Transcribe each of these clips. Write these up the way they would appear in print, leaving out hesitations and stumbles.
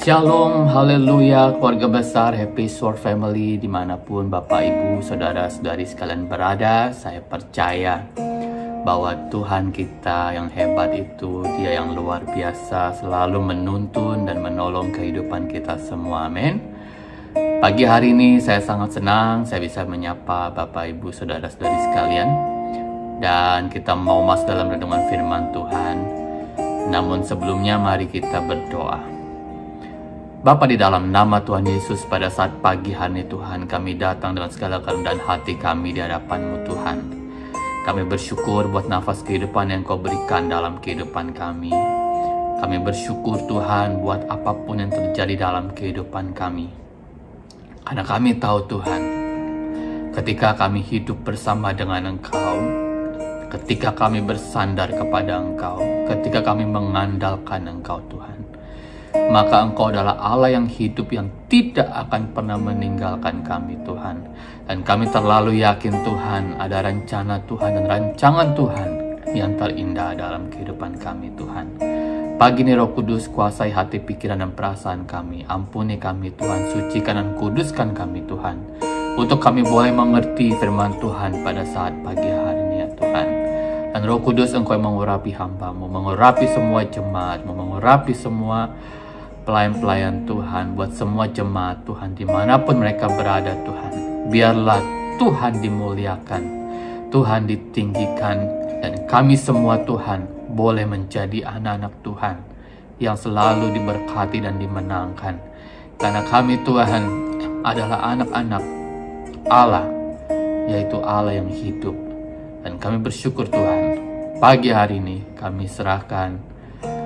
Shalom, haleluya, keluarga besar Happy Sword Family dimanapun Bapak Ibu, Saudara-saudari sekalian berada. Saya percaya bahwa Tuhan kita yang hebat itu, Dia yang luar biasa, selalu menuntun dan menolong kehidupan kita semua, amin. Pagi hari ini saya sangat senang saya bisa menyapa Bapak Ibu, Saudara-saudari sekalian. Dan kita mau masuk dalam renungan firman Tuhan. Namun sebelumnya mari kita berdoa. Bapa, di dalam nama Tuhan Yesus, pada saat pagi hari Tuhan, kami datang dengan segala kerendahan hati kami di hadapan-Mu Tuhan. Kami bersyukur buat nafas kehidupan yang Kau berikan dalam kehidupan kami. Kami bersyukur Tuhan buat apapun yang terjadi dalam kehidupan kami. Karena kami tahu Tuhan, ketika kami hidup bersama dengan Engkau, ketika kami bersandar kepada Engkau, ketika kami mengandalkan Engkau Tuhan, maka Engkau adalah Allah yang hidup, yang tidak akan pernah meninggalkan kami Tuhan. Dan kami terlalu yakin Tuhan, ada rencana Tuhan dan rancangan Tuhan yang terindah dalam kehidupan kami Tuhan. Pagi ini Roh Kudus kuasai hati, pikiran, dan perasaan kami. Ampuni kami Tuhan, sucikan dan kuduskan kami Tuhan, untuk kami boleh mengerti firman Tuhan pada saat pagi hari ini ya Tuhan. Dan Roh Kudus, Engkau yang mengurapi hamba-Mu, mengurapi semua jemaat, mengurapi semua pelayan-pelayan Tuhan, buat semua jemaat Tuhan dimanapun mereka berada Tuhan. Biarlah Tuhan dimuliakan, Tuhan ditinggikan, dan kami semua Tuhan boleh menjadi anak-anak Tuhan yang selalu diberkati dan dimenangkan. Karena kami Tuhan adalah anak-anak Allah, yaitu Allah yang hidup. Dan kami bersyukur Tuhan, pagi hari ini kami serahkan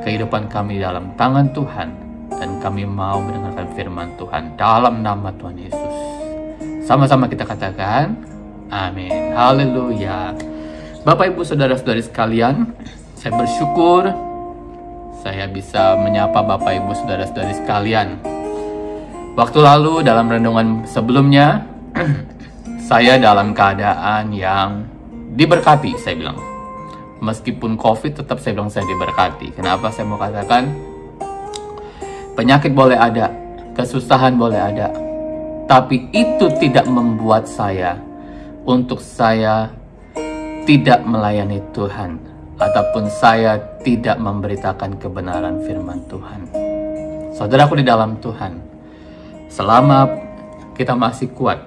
kehidupan kami dalam tangan Tuhan. Dan kami mau mendengarkan firman Tuhan dalam nama Tuhan Yesus. Sama-sama kita katakan, amin. Haleluya. Bapak, Ibu, Saudara-saudari sekalian, saya bersyukur saya bisa menyapa Bapak, Ibu, Saudara-saudari sekalian. Waktu lalu dalam renungan sebelumnya, saya dalam keadaan yang diberkati, saya bilang. Meskipun COVID, tetap saya bilang saya diberkati. Kenapa saya mau katakan? Penyakit boleh ada, kesusahan boleh ada, tapi itu tidak membuat saya untuk saya tidak melayani Tuhan, ataupun saya tidak memberitakan kebenaran firman Tuhan. Saudaraku di dalam Tuhan, selama kita masih kuat,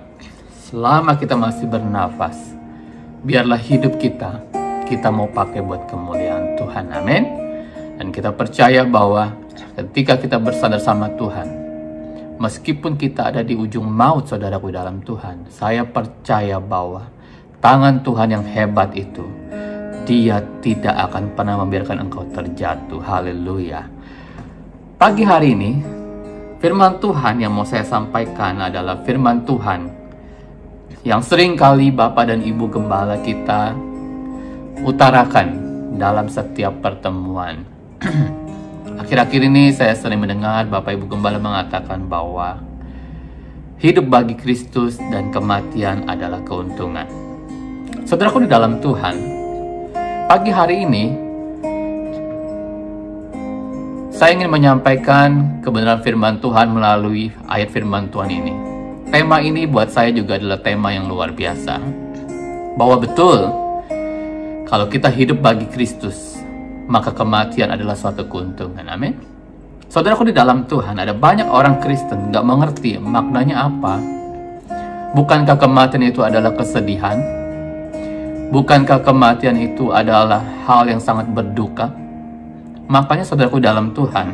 selama kita masih bernafas, biarlah hidup kita mau pakai buat kemuliaan Tuhan, amin. Dan kita percaya bahwa ketika kita bersandar sama Tuhan, meskipun kita ada di ujung maut, saudaraku dalam Tuhan, saya percaya bahwa tangan Tuhan yang hebat itu, Dia tidak akan pernah membiarkan engkau terjatuh. Haleluya. Pagi hari ini, firman Tuhan yang mau saya sampaikan adalah firman Tuhan yang sering kali Bapak dan Ibu Gembala kita utarakan dalam setiap pertemuan. Akhir-akhir ini saya sering mendengar Bapak Ibu Gembala mengatakan bahwa hidup bagi Kristus dan kematian adalah keuntungan. Saudaraku di dalam Tuhan, pagi hari ini saya ingin menyampaikan kebenaran firman Tuhan melalui ayat firman Tuhan ini. Tema ini buat saya juga adalah tema yang luar biasa. Bahwa betul, kalau kita hidup bagi Kristus, maka kematian adalah suatu keuntungan. Amin. Saudaraku di dalam Tuhan, ada banyak orang Kristen gak mengerti maknanya apa. Bukankah kematian itu adalah kesedihan? Bukankah kematian itu adalah hal yang sangat berduka? Makanya saudaraku dalam Tuhan,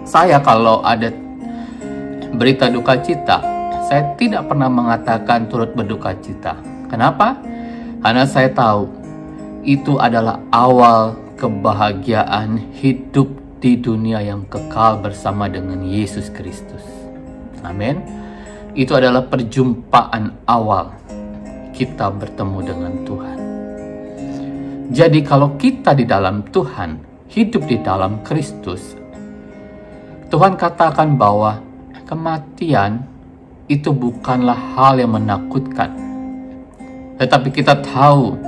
saya kalau ada berita duka cita, saya tidak pernah mengatakan turut berduka cita. Kenapa? Karena saya tahu itu adalah awal kebahagiaan hidup di dunia yang kekal bersama dengan Yesus Kristus. Amin. Itu adalah perjumpaan awal kita bertemu dengan Tuhan. Jadi kalau kita di dalam Tuhan, hidup di dalam Kristus, Tuhan katakan bahwa kematian itu bukanlah hal yang menakutkan. Tetapi kita tahu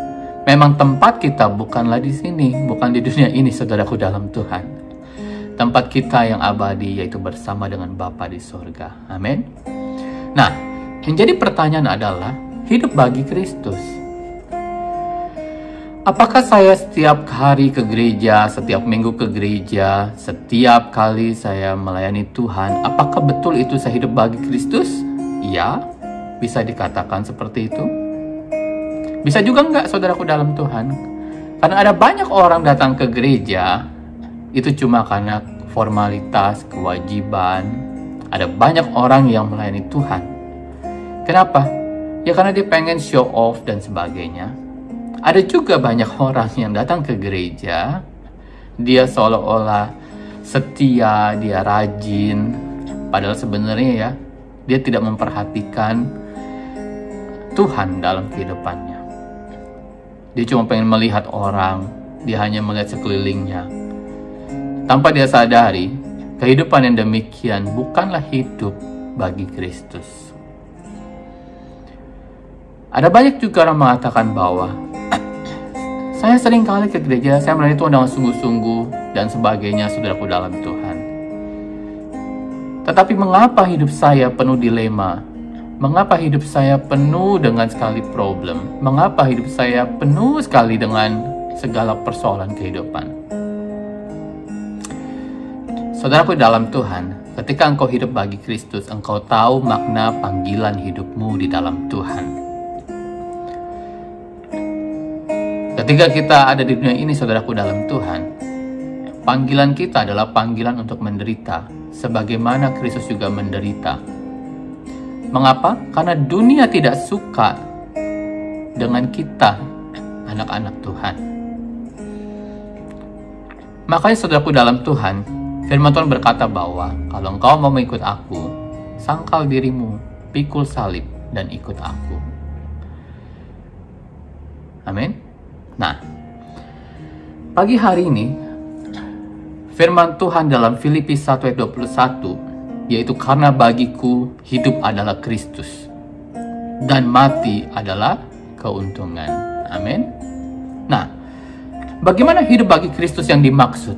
memang tempat kita bukanlah di sini, bukan di dunia ini, saudaraku dalam Tuhan. tempat kita yang abadi, yaitu bersama dengan Bapa di surga. Amin. Nah, yang jadi pertanyaan adalah, hidup bagi Kristus. Apakah saya setiap hari ke gereja, setiap minggu ke gereja, setiap kali saya melayani Tuhan, apakah betul itu saya hidup bagi Kristus? Ya, bisa dikatakan seperti itu. Bisa juga enggak, saudaraku dalam Tuhan. Karena ada banyak orang datang ke gereja, itu cuma karena formalitas, kewajiban. Ada banyak orang yang melayani Tuhan. Kenapa? Ya karena dia pengen show off dan sebagainya. Ada juga banyak orang yang datang ke gereja, dia seolah-olah setia, dia rajin, padahal sebenarnya ya, dia tidak memperhatikan Tuhan dalam kehidupannya. Dia cuma pengen melihat orang, dia hanya melihat sekelilingnya. Tanpa dia sadari, kehidupan yang demikian bukanlah hidup bagi Kristus. Ada banyak juga orang mengatakan bahwa saya sering kali ke gereja, saya melayani Tuhan dengan sungguh-sungguh dan sebagainya, saudaraku dalam Tuhan. Tetapi mengapa hidup saya penuh dilema? Mengapa hidup saya penuh dengan sekali problem? Mengapa hidup saya penuh sekali dengan segala persoalan kehidupan? Saudaraku dalam Tuhan, ketika engkau hidup bagi Kristus, engkau tahu makna panggilan hidupmu di dalam Tuhan. Ketika kita ada di dunia ini, saudaraku dalam Tuhan, panggilan kita adalah panggilan untuk menderita, sebagaimana Kristus juga menderita. Mengapa? Karena dunia tidak suka dengan kita, anak-anak Tuhan. Makanya saudaraku dalam Tuhan, firman Tuhan berkata bahwa kalau engkau mau mengikut aku, sangkal dirimu, pikul salib, dan ikut aku. Amin. Nah, pagi hari ini, firman Tuhan dalam Filipi 1 ayat 21, yaitu karena bagiku hidup adalah Kristus, dan mati adalah keuntungan. Amin. Nah, bagaimana hidup bagi Kristus yang dimaksud?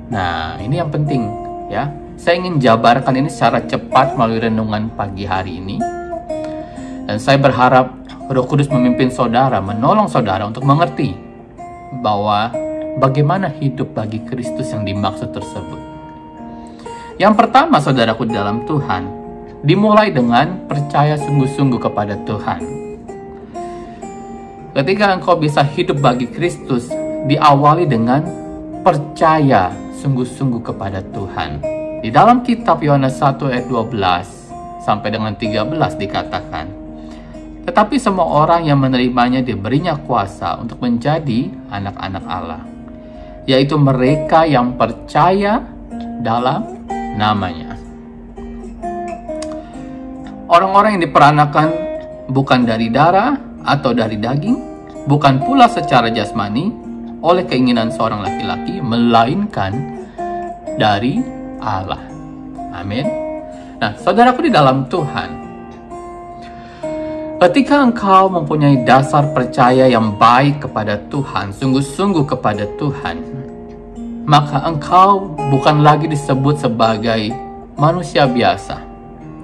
Nah, ini yang penting ya. Saya ingin jabarkan ini secara cepat melalui renungan pagi hari ini. Dan saya berharap Roh Kudus memimpin saudara, menolong saudara untuk mengerti bahwa bagaimana hidup bagi Kristus yang dimaksud tersebut. Yang pertama, saudaraku dalam Tuhan, dimulai dengan percaya sungguh-sungguh kepada Tuhan. Ketika engkau bisa hidup bagi Kristus, diawali dengan percaya sungguh-sungguh kepada Tuhan. Di dalam kitab Yohanes 1 ayat 12 sampai dengan 13 dikatakan, tetapi semua orang yang menerimanya diberinya kuasa untuk menjadi anak-anak Allah, yaitu mereka yang percaya dalam namanya. Orang-orang yang diperanakan bukan dari darah atau dari daging, bukan pula secara jasmani oleh keinginan seorang laki-laki, melainkan dari Allah. Amin. Nah, saudaraku di dalam Tuhan, ketika engkau mempunyai dasar percaya yang baik kepada Tuhan, sungguh-sungguh kepada Tuhan, maka engkau bukan lagi disebut sebagai manusia biasa,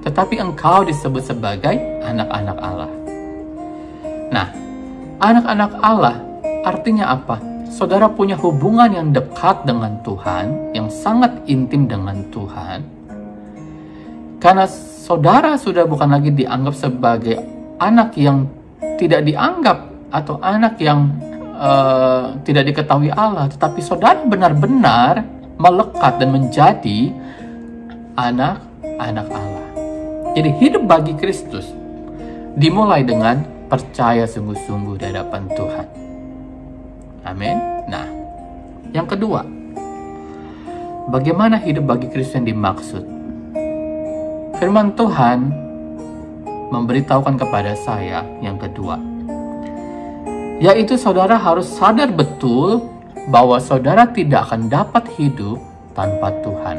tetapi engkau disebut sebagai anak-anak Allah. Nah, anak-anak Allah artinya apa? Saudara punya hubungan yang dekat dengan Tuhan, yang sangat intim dengan Tuhan, karena saudara sudah bukan lagi dianggap sebagai anak yang tidak dianggap atau anak yang tidak diketahui Allah, tetapi saudara benar-benar melekat dan menjadi anak-anak Allah. Jadi hidup bagi Kristus dimulai dengan percaya sungguh-sungguh di hadapan Tuhan. Amin. Nah, yang kedua, bagaimana hidup bagi Kristus yang dimaksud? Firman Tuhan memberitahukan kepada saya yang kedua, yaitu saudara harus sadar betul bahwa saudara tidak akan dapat hidup tanpa Tuhan.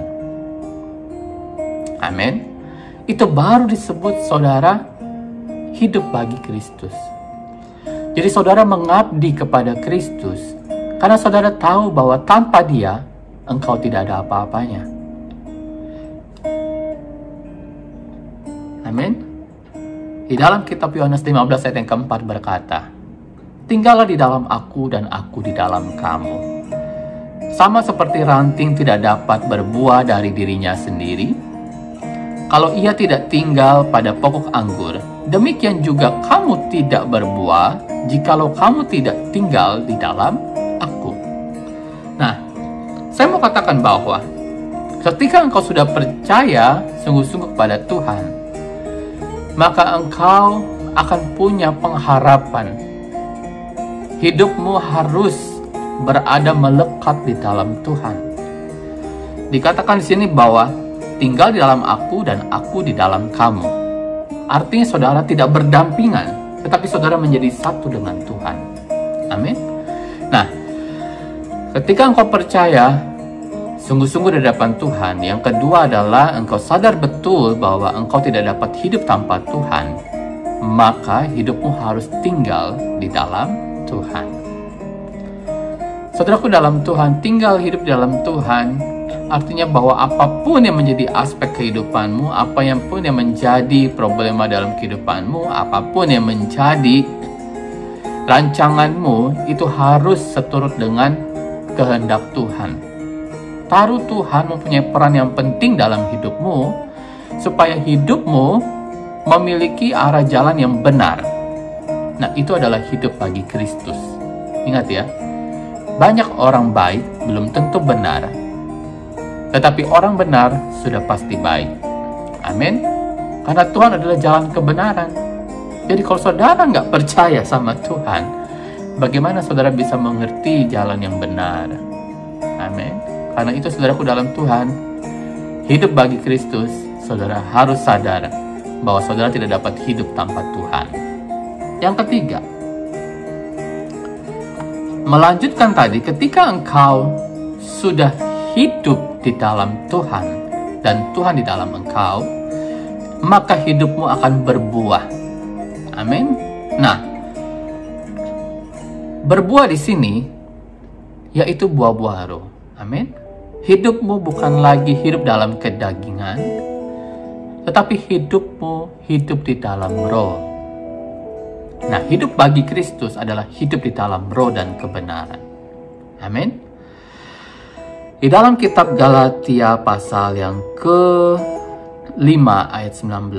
Amin. Itu baru disebut saudara hidup bagi Kristus. Jadi saudara mengabdi kepada Kristus karena saudara tahu bahwa tanpa Dia engkau tidak ada apa-apanya. Amin. Di dalam kitab Yohanes 15 ayat yang keempat berkata, tinggallah di dalam aku dan aku di dalam kamu. Sama seperti ranting tidak dapat berbuah dari dirinya sendiri, kalau ia tidak tinggal pada pokok anggur, demikian juga kamu tidak berbuah jikalau kamu tidak tinggal di dalam aku. Nah, saya mau katakan bahwa ketika engkau sudah percaya sungguh-sungguh kepada Tuhan, maka engkau akan punya pengharapan. Hidupmu harus berada melekat di dalam Tuhan. Dikatakan di sini bahwa tinggal di dalam aku dan aku di dalam kamu. Artinya saudara tidak berdampingan, tetapi saudara menjadi satu dengan Tuhan. Amin. Nah, ketika engkau percaya sungguh-sungguh di hadapan Tuhan, yang kedua adalah engkau sadar betul bahwa engkau tidak dapat hidup tanpa Tuhan, maka hidupmu harus tinggal di dalam Tuhan. Saudaraku, dalam Tuhan, tinggal hidup di dalam Tuhan artinya bahwa apapun yang menjadi aspek kehidupanmu, apa yang pun yang menjadi problema dalam kehidupanmu, apapun yang menjadi rancanganmu, itu harus seturut dengan kehendak Tuhan. Taruh Tuhan mempunyai peran yang penting dalam hidupmu, supaya hidupmu memiliki arah jalan yang benar. Nah, itu adalah hidup bagi Kristus. Ingat ya, banyak orang baik belum tentu benar, tetapi orang benar sudah pasti baik. Amin. Karena Tuhan adalah jalan kebenaran. Jadi kalau saudara nggak percaya sama Tuhan, bagaimana saudara bisa mengerti jalan yang benar? Amin. Karena itu saudaraku, dalam Tuhan, hidup bagi Kristus, saudara harus sadar bahwa saudara tidak dapat hidup tanpa Tuhan. Yang ketiga, melanjutkan tadi, ketika engkau sudah hidup di dalam Tuhan dan Tuhan di dalam engkau, maka hidupmu akan berbuah. Amin. Nah, berbuah di sini yaitu buah-buah roh. Amin. Hidupmu bukan lagi hidup dalam kedagingan, tetapi hidupmu hidup di dalam roh. Nah, hidup bagi Kristus adalah hidup di dalam roh dan kebenaran. Amin. Di dalam kitab Galatia pasal yang ke-5 ayat 19,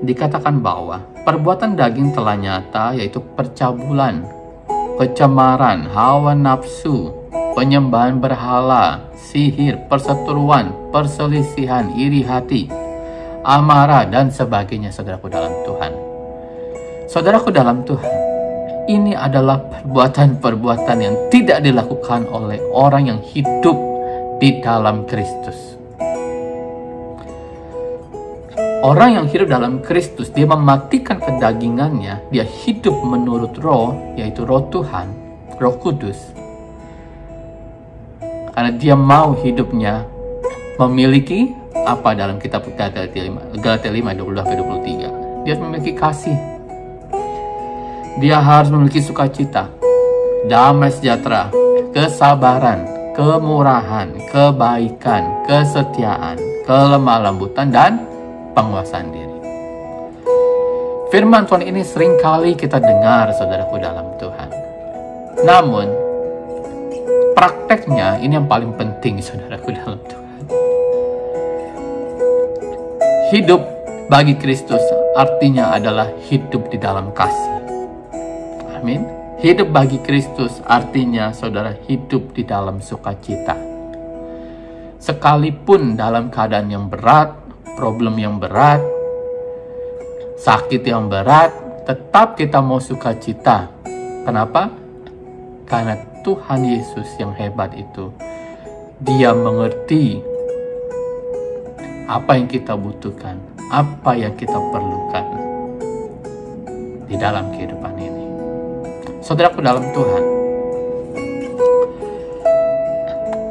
dikatakan bahwa perbuatan daging telah nyata, yaitu percabulan, kecemaran, hawa nafsu, penyembahan berhala, sihir, perseteruan, perselisihan, iri hati, amarah, dan sebagainya. Saudaraku dalam Tuhan, saudaraku dalam Tuhan, ini adalah perbuatan-perbuatan yang tidak dilakukan oleh orang yang hidup di dalam Kristus. Orang yang hidup dalam Kristus, dia mematikan kedagingannya, dia hidup menurut roh, yaitu roh Tuhan, roh kudus. Karena dia mau hidupnya memiliki apa dalam kitab Galatia 5, 22-23. Dia memiliki kasih. Dia harus memiliki sukacita, damai sejahtera, kesabaran, kemurahan, kebaikan, kesetiaan, kelemah lembutan, dan penguasaan diri. Firman Tuhan ini seringkali kita dengar, saudaraku dalam Tuhan. Namun, prakteknya ini yang paling penting, saudaraku dalam Tuhan. Hidup bagi Kristus artinya adalah hidup di dalam kasih. Amin. Hidup bagi Kristus artinya saudara hidup di dalam sukacita. Sekalipun dalam keadaan yang berat, problem yang berat, sakit yang berat, tetap kita mau sukacita. Kenapa? Karena Tuhan Yesus yang hebat itu, Dia mengerti apa yang kita butuhkan, apa yang kita perlukan di dalam kehidupan ini. Saudaraku dalam Tuhan,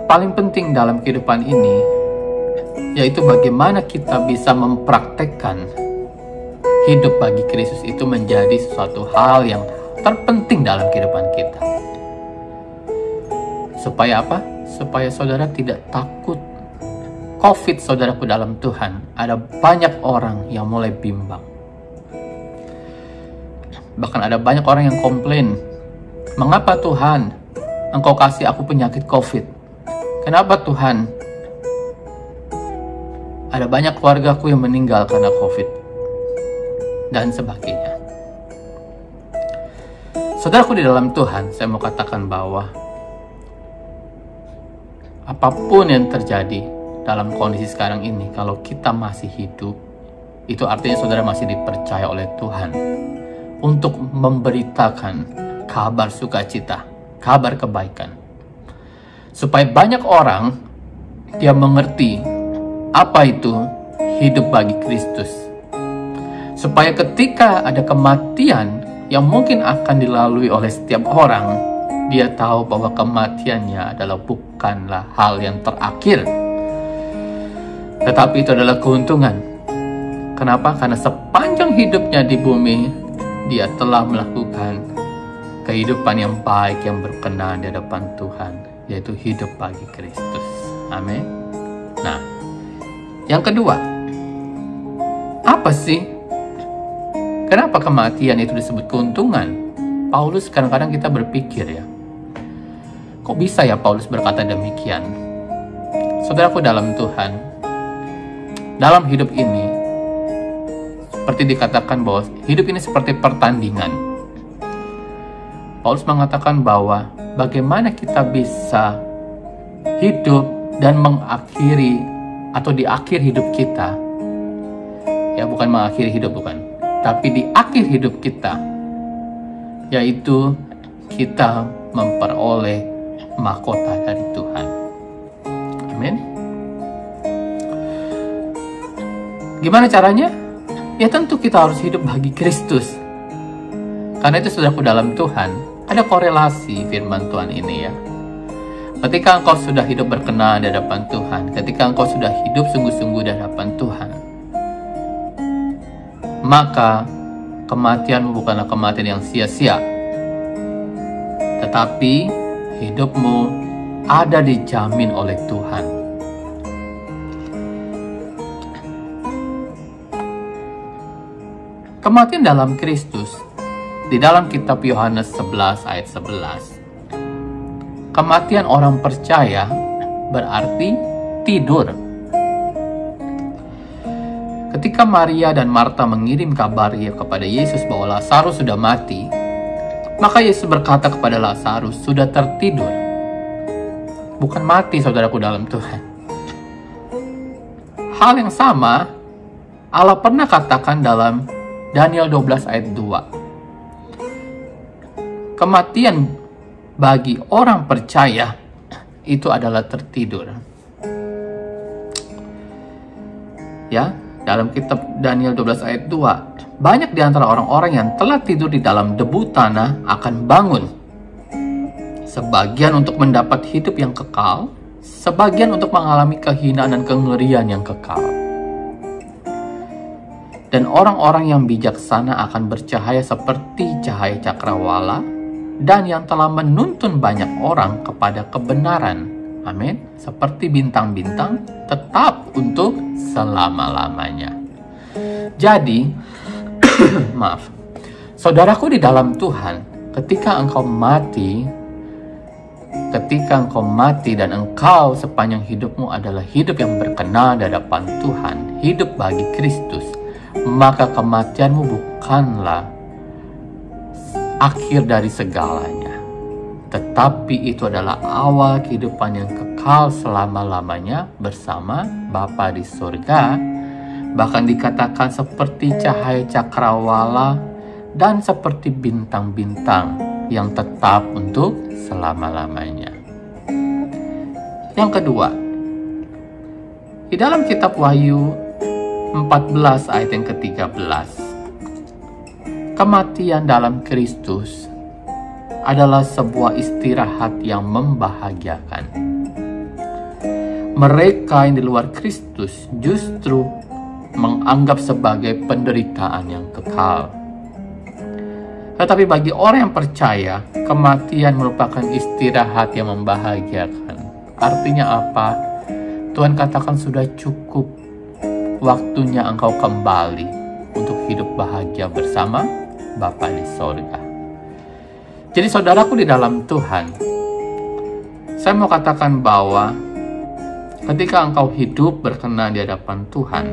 paling penting dalam kehidupan ini yaitu bagaimana kita bisa mempraktekkan hidup bagi Kristus itu menjadi sesuatu hal yang terpenting dalam kehidupan kita. Supaya apa? supaya saudara tidak takut COVID, saudaraku dalam Tuhan. Ada banyak orang yang mulai bimbang. Bahkan ada banyak orang yang komplain, "Mengapa Tuhan Engkau kasih aku penyakit COVID? Kenapa Tuhan ada banyak keluargaku yang meninggal karena COVID?" Dan sebagainya. Saudaraku di dalam Tuhan, saya mau katakan bahwa apapun yang terjadi dalam kondisi sekarang ini, kalau kita masih hidup, itu artinya saudara masih dipercaya oleh Tuhan untuk memberitakan kabar sukacita, kabar kebaikan. Supaya banyak orang dia mengerti apa itu hidup bagi Kristus. Supaya ketika ada kematian yang mungkin akan dilalui oleh setiap orang, dia tahu bahwa kematiannya adalah bukanlah hal yang terakhir, tetapi itu adalah keuntungan. Kenapa? Karena sepanjang hidupnya di bumi, dia telah melakukan kehidupan yang baik, yang berkenan di hadapan Tuhan, yaitu hidup bagi Kristus. Amin. Nah, yang kedua, apa sih? Kenapa kematian itu disebut keuntungan? Paulus kadang-kadang kita berpikir ya, kok bisa ya Paulus berkata demikian? Saudaraku dalam Tuhan, dalam hidup ini, seperti dikatakan bahwa hidup ini seperti pertandingan. Paulus mengatakan bahwa bagaimana kita bisa hidup dan mengakhiri atau di akhir hidup kita, ya bukan mengakhiri hidup, bukan, tapi di akhir hidup kita, yaitu kita memperoleh mahkota dari Tuhan. Amin. Gimana caranya? Ya tentu kita harus hidup bagi Kristus. Karena itu saudaraku dalam Tuhan, ada korelasi firman Tuhan ini ya. Ketika engkau sudah hidup berkenan di hadapan Tuhan, ketika engkau sudah hidup sungguh-sungguh di hadapan Tuhan, maka kematianmu bukanlah kematian yang sia-sia, tetapi hidupmu ada dijamin oleh Tuhan. Kematian dalam Kristus, di dalam kitab Yohanes 11 ayat 11, kematian orang percaya berarti tidur. Ketika Maria dan Marta mengirim kabar kepada Yesus bahwa Lazarus sudah mati, maka Yesus berkata kepada Lazarus, "Sudah tertidur." Bukan mati, saudaraku dalam Tuhan. Hal yang sama Allah pernah katakan dalam Daniel 12 ayat 2. Kematian bagi orang percaya itu adalah tertidur. Ya, dalam kitab Daniel 12 ayat 2, banyak di antara orang-orang yang telah tidur di dalam debu tanah akan bangun. Sebagian untuk mendapat hidup yang kekal, sebagian untuk mengalami kehinaan dan kengerian yang kekal. Dan orang-orang yang bijaksana akan bercahaya seperti cahaya cakrawala, dan yang telah menuntun banyak orang kepada kebenaran. Amin. Seperti bintang-bintang tetap untuk selama-lamanya. Jadi, maaf, saudaraku di dalam Tuhan, ketika engkau mati dan engkau sepanjang hidupmu adalah hidup yang berkenan di hadapan Tuhan, hidup bagi Kristus, maka kematianmu bukanlah akhir dari segalanya, tetapi itu adalah awal kehidupan yang kekal selama-lamanya bersama Bapa di surga. Bahkan dikatakan seperti cahaya cakrawala dan seperti bintang-bintang yang tetap untuk selama-lamanya. Yang kedua, di dalam kitab Wahyu 14 ayat yang ke-13, kematian dalam Kristus adalah sebuah istirahat yang membahagiakan. Mereka yang di luar Kristus justru menganggap sebagai penderitaan yang kekal. Tetapi bagi orang yang percaya, kematian merupakan istirahat yang membahagiakan. Artinya apa? Tuhan katakan sudah cukup waktunya engkau kembali untuk hidup bahagia bersama Bapa di sorga. Jadi saudaraku di dalam Tuhan, saya mau katakan bahwa ketika engkau hidup berkenan di hadapan Tuhan,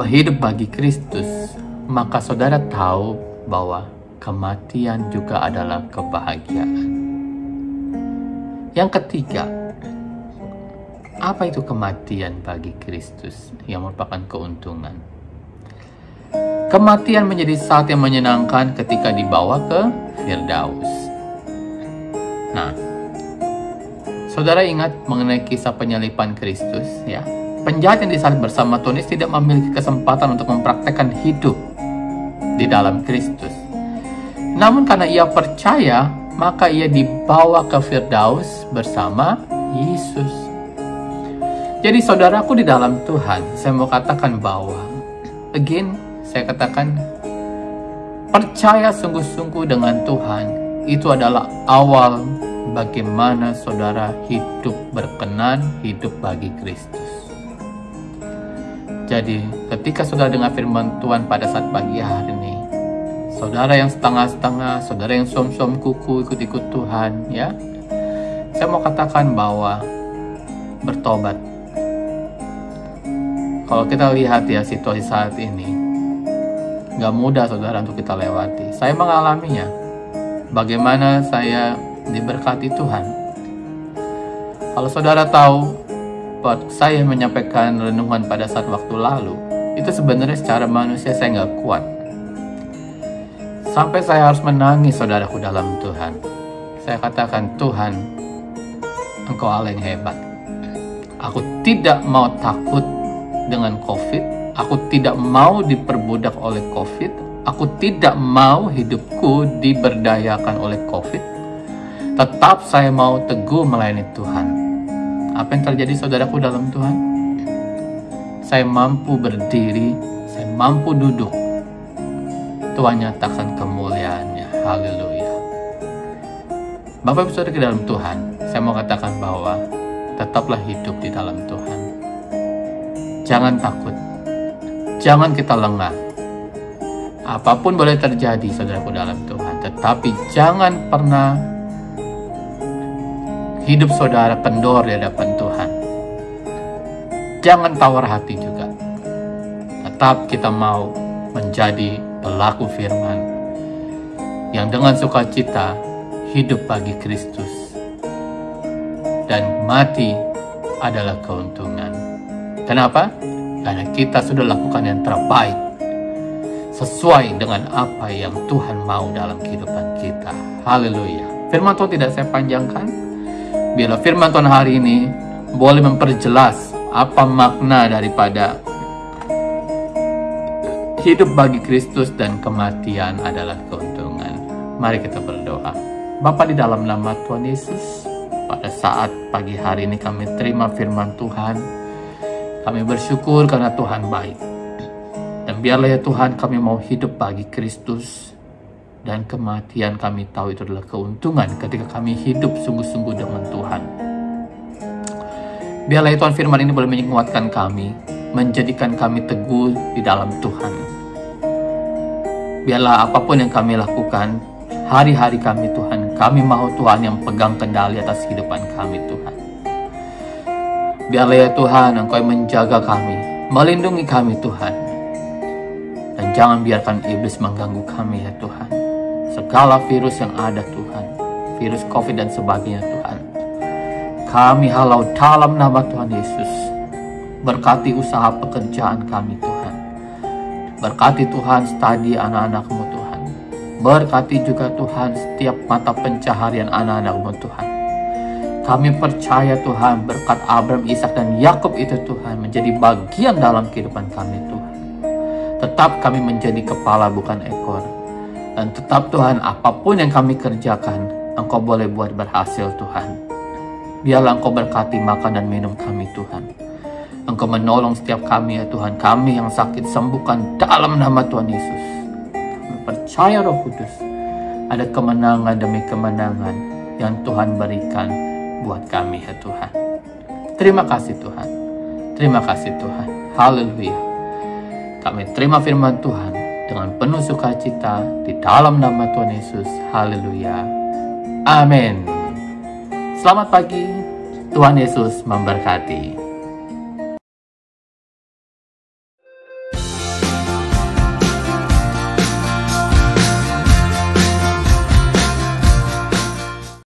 hidup bagi Kristus, maka saudara tahu bahwa kematian juga adalah kebahagiaan. Yang ketiga, apa itu kematian bagi Kristus yang merupakan keuntungan? Kematian menjadi saat yang menyenangkan ketika dibawa ke Firdaus. Nah, saudara ingat mengenai kisah penyaliban Kristus, ya? Penjahat yang disalib bersama Tuhan Yesus tidak memiliki kesempatan untuk mempraktekkan hidup di dalam Kristus. Namun karena ia percaya, maka ia dibawa ke Firdaus bersama Yesus. Jadi saudaraku di dalam Tuhan, saya mau katakan bahwa, again, saya katakan, percaya sungguh-sungguh dengan Tuhan, itu adalah awal bagaimana saudara hidup berkenan, hidup bagi Kristus. Jadi ketika saudara dengar firman Tuhan pada saat pagi hari ini, saudara yang setengah-setengah, saudara yang som-som kuku ikut-ikut Tuhan, ya, saya mau katakan bahwa bertobat. Kalau kita lihat ya situasi saat ini, gak mudah saudara untuk kita lewati. Saya mengalaminya. Bagaimana saya diberkati Tuhan. Kalau saudara tahu, waktu saya menyampaikan renungan pada saat waktu lalu, itu sebenarnya secara manusia saya gak kuat. Sampai saya harus menangis saudaraku dalam Tuhan. Saya katakan, Tuhan, Engkau Allah yang hebat. Aku tidak mau takut dengan COVID. Aku tidak mau diperbudak oleh COVID. Aku tidak mau hidupku diberdayakan oleh COVID. Tetap saya mau teguh melayani Tuhan. Apa yang terjadi saudaraku dalam Tuhan? Saya mampu berdiri, saya mampu duduk. Tuhan nyatakan kemuliaannya. Haleluya. Bapak Ibu Saudara di dalam Tuhan, saya mau katakan bahwa tetaplah hidup di dalam Tuhan. Jangan takut. Jangan kita lengah. Apapun boleh terjadi saudaraku dalam Tuhan, tetapi jangan pernah hidup saudara kendor di hadapan Tuhan. Jangan tawar hati juga. Tetap kita mau menjadi pelaku firman yang dengan sukacita hidup bagi Kristus, dan mati adalah keuntungan. Kenapa? Karena kita sudah lakukan yang terbaik sesuai dengan apa yang Tuhan mau dalam kehidupan kita. Haleluya. Firman Tuhan tidak saya panjangkan. Biarlah firman Tuhan hari ini boleh memperjelas apa makna daripada hidup bagi Kristus dan kematian adalah keuntungan. Mari kita berdoa. Bapa, di dalam nama Tuhan Yesus, pada saat pagi hari ini kami terima firman Tuhan. Kami bersyukur karena Tuhan baik. Dan biarlah ya Tuhan, kami mau hidup bagi Kristus. Dan kematian kami tahu itu adalah keuntungan ketika kami hidup sungguh-sungguh dengan Tuhan. Biarlah ya Tuhan, firman ini boleh menguatkan kami, menjadikan kami teguh di dalam Tuhan. Biarlah apapun yang kami lakukan, hari-hari kami Tuhan, kami mau Tuhan yang pegang kendali atas kehidupan kami Tuhan. Biarlah ya Tuhan, Engkau yang menjaga kami, melindungi kami Tuhan. Dan jangan biarkan iblis mengganggu kami ya Tuhan. Segala virus yang ada Tuhan, virus COVID dan sebagainya Tuhan, kami halau dalam nama Tuhan Yesus. Berkati usaha pekerjaan kami Tuhan. Berkati Tuhan studi anak-anak-Mu Tuhan. Berkati juga Tuhan setiap mata pencaharian anak-anak-Mu Tuhan. Kami percaya Tuhan berkat Abraham, Ishak dan Yakub itu Tuhan menjadi bagian dalam kehidupan kami Tuhan. Tetap kami menjadi kepala bukan ekor. Dan tetap Tuhan, apapun yang kami kerjakan, Engkau boleh buat berhasil Tuhan. Biarlah Engkau berkati makan dan minum kami Tuhan. Engkau menolong setiap kami ya Tuhan. Kami yang sakit sembuhkan dalam nama Tuhan Yesus. Kami percaya Roh Kudus, ada kemenangan demi kemenangan yang Tuhan berikan buat kami ya Tuhan. Terima kasih Tuhan. Terima kasih Tuhan. Haleluya. Kami terima firman Tuhan dengan penuh sukacita di dalam nama Tuhan Yesus. Haleluya. Amin. Selamat pagi. Tuhan Yesus memberkati.